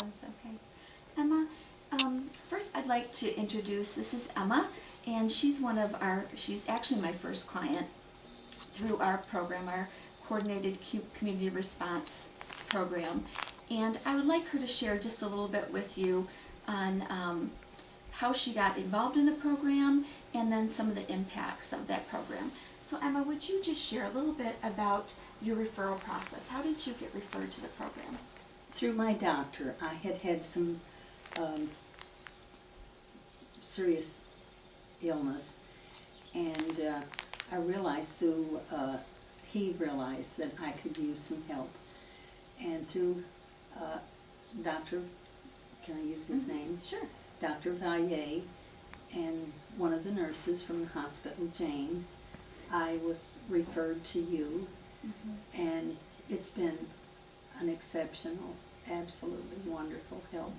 does, okay. Emma, first I'd like to introduce, this is Emma, and she's she's actually my first client through our program, our Coordinated Community Response Program. And I would like her to share just a little bit with you on how she got involved in the program and then some of the impacts of that program. So Emma, would you just share a little bit about your referral process? How did you get referred to the program? Through my doctor. I had had some serious illness, and I realized through, he realized that I could use some help. And through Dr., can I use his name? Sure. Dr. Valier and one of the nurses from the hospital, Jane, I was referred to you, and it's been an exceptional, absolutely wonderful help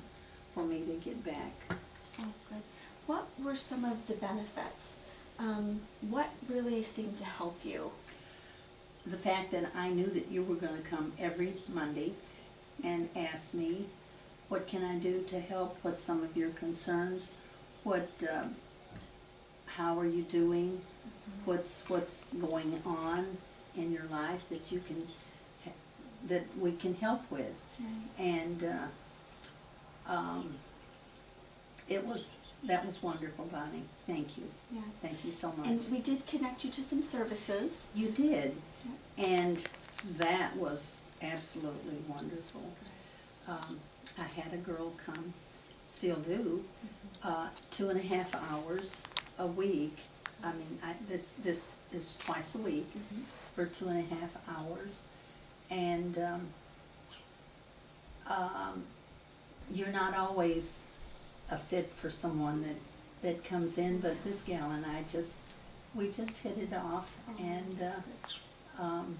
for me to get back. Oh, good. What were some of the benefits? What really seemed to help you? The fact that I knew that you were going to come every Monday and ask me, what can I do to help? What's some of your concerns? How are you doing? What's going on in your life that you can, that we can help with? Right. And that was wonderful, Bonnie. Thank you. Yes. Thank you so much. And we did connect you to some services. You did, Yep. and that was absolutely wonderful. I had a girl come, still do, 2.5 hours a week. I mean, this is twice a week for 2.5 hours, and you're not always a fit for someone that comes in, but this gal and I we just hit it off, and That's good.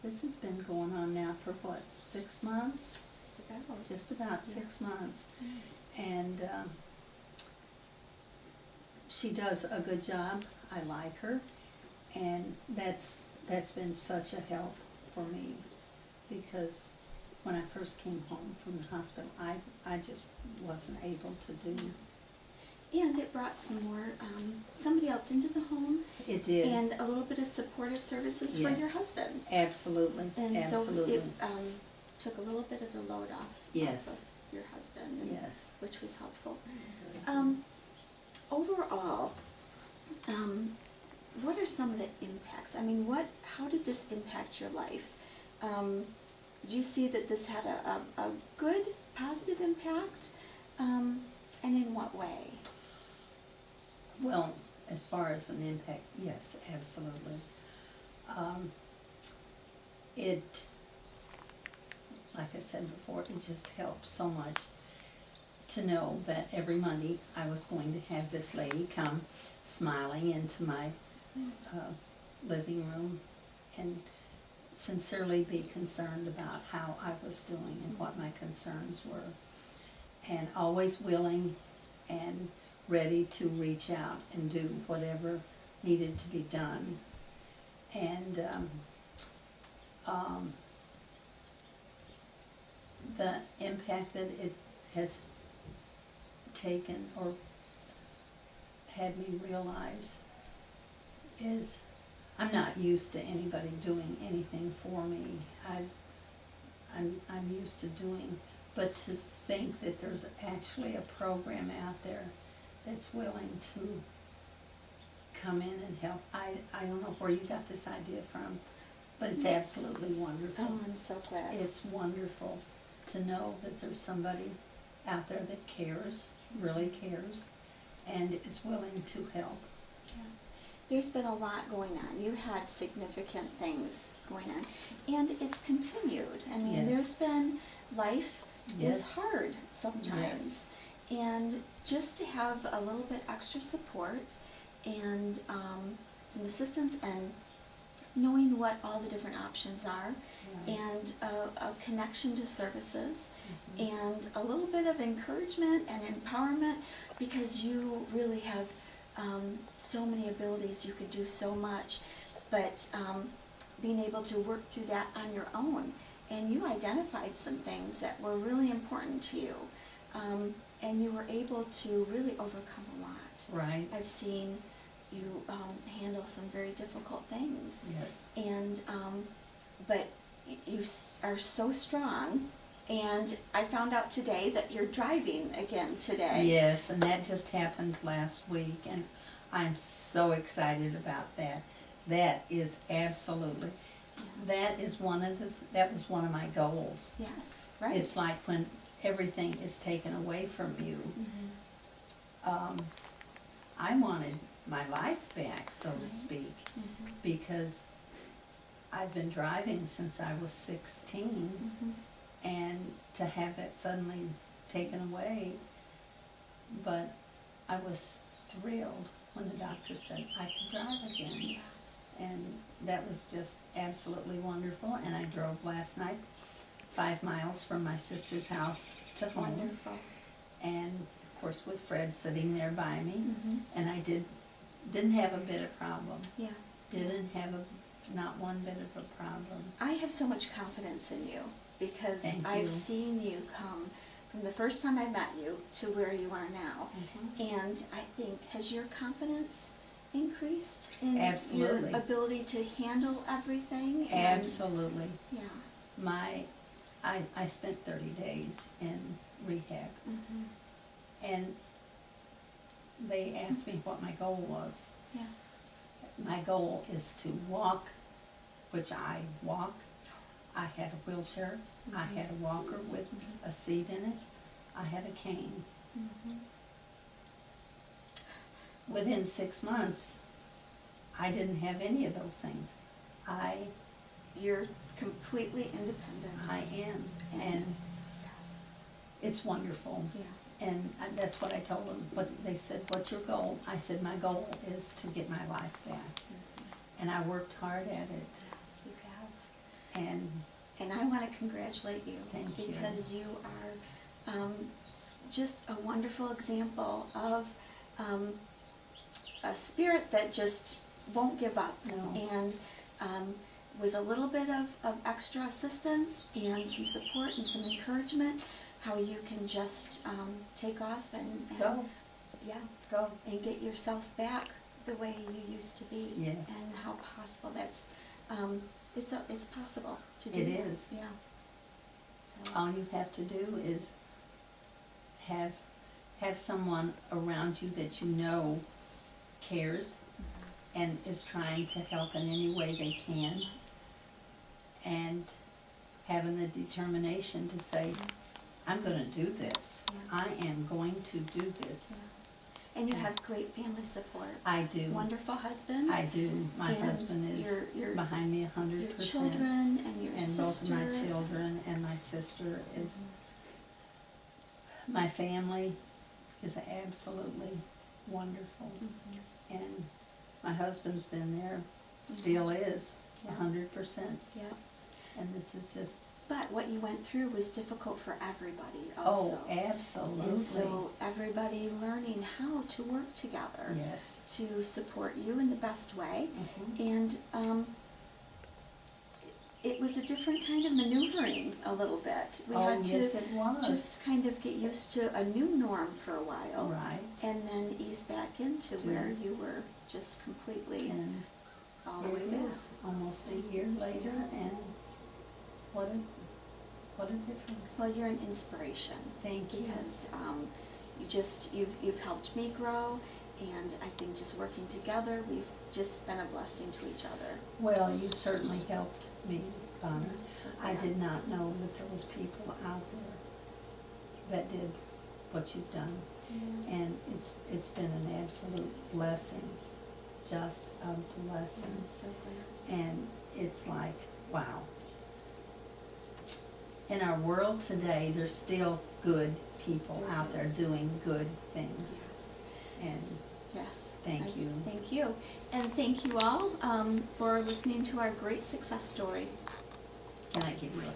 this has been going on now for what, 6 months? Just about. Just about 6 months, and she does a good job. I like her, and that's been such a help for me, because when I first came home from the hospital, I just wasn't able to do. And it brought some more, somebody else into the home. It did. And a little bit of supportive services for Yes. your husband. Absolutely, And absolutely. so it took a little bit of the load off Yes. of your husband, and, Yes. which was helpful. Overall, what are some of the impacts? I mean, how did this impact your life? Do you see that this had a good, positive impact? And in what way? Well, as far as an impact, yes, absolutely. It, like I said before, it just helped so much to know that every Monday I was going to have this lady come smiling into my living room and sincerely be concerned about how I was doing and what my concerns were, and always willing and ready to reach out and do whatever needed to be done. And the impact that it has taken or had me realize is I'm not used to anybody doing anything for me. I'm used to doing, but to think that there's actually a program out there that's willing to come in and help. I don't know where you got this idea from, but it's absolutely wonderful. Oh, I'm so glad. It's wonderful to know that there's somebody out there that cares, really cares, and is willing to help. Yeah. There's been a lot going on. You had significant things going on, and it's continued. I mean, Yes. there's been, life is Yes. hard sometimes, and just to have a little bit extra support and some assistance and knowing what all the different options are, Right. and a connection to services, and a little bit of encouragement and empowerment, because you really have so many abilities. You could do so much, but being able to work through that on your own and you identified some things that were really important to you, and you were able to really overcome a lot. Right. I've seen you handle some very difficult things, Yes. and but you are so strong. And I found out today that you're driving again today. Yes, and that just happened last week, and I'm so excited about that. That is absolutely, that was one of my goals. Yes, right. It's like when everything is taken away from you, I wanted my life back, so to speak, because I've been driving since I was 16, and to have that suddenly taken away, but I was thrilled when the doctor said I could drive again, and that was just absolutely wonderful. And I drove last night 5 miles from my sister's house to home. Wonderful. And of course with Fred sitting there by me, and I didn't have a bit of problem. Yeah. Didn't have not one bit of a problem. I have so much confidence in you because Thank I've you. seen you come from the first time I met you to where you are now. And I think, has your confidence increased in Absolutely. your ability to handle everything? Absolutely. Yeah. I spent 30 days in rehab, and they asked me what my goal was. Yeah. My goal is to walk, which I walk. I had a wheelchair, I had a walker with a seat in it, I had a cane. Within 6 months, I didn't have any of those things. You're completely independent. I am, and Yes. it's wonderful. Yeah. And that's what I told them. But they said, "What's your goal?" I said, "My goal is to get my life back." And I worked hard at it. Yes, you have. And I want to congratulate you. Thank you. Because you are just a wonderful example of a spirit that just won't give up. No. And with a little bit of extra assistance and some support and some encouragement, how you can just take off and go, yeah, go. and get yourself back the way you used to be. Yes. And how possible that's it's possible to do It that. is. Yeah. So All you have to do is have someone around you that you know cares and is trying to help in any way they can, and having the determination to say, I'm going to do this. Yeah. I am going to do this. yeah. And you have great family support. I do. Wonderful husband. I do. My And husband is your behind me 100%. Your children and your and sister. both of my children and my sister is, my family is absolutely wonderful. And my husband's been there, still is, Yeah. 100%. Yeah. And this is just, But what you went through was difficult for everybody also. oh, absolutely. And so everybody learning how to work together Yes. to support you in the best way. Mhm. And it was a different kind of maneuvering a little bit. We Oh, had to yes, it was. just kind of get used to a new norm for a while. Right. And then ease back into where you were just completely And all the here way it back. is, almost a year later, and what a difference. Well, you're an inspiration. Thank you. Because you've helped me grow, and I think just working together, we've just been a blessing to each other. Well, you certainly helped me, Donna. So, I yeah. did not know that there was people out there that did what you've done. Yeah. And it's been an absolute blessing, just a blessing. I'm so glad. And it's like, wow. In our world today, there's still good people out there Yes. doing good things. Yes. And Yes. Thank you. Thank you. And thank you all for listening to our great success story. can I give you a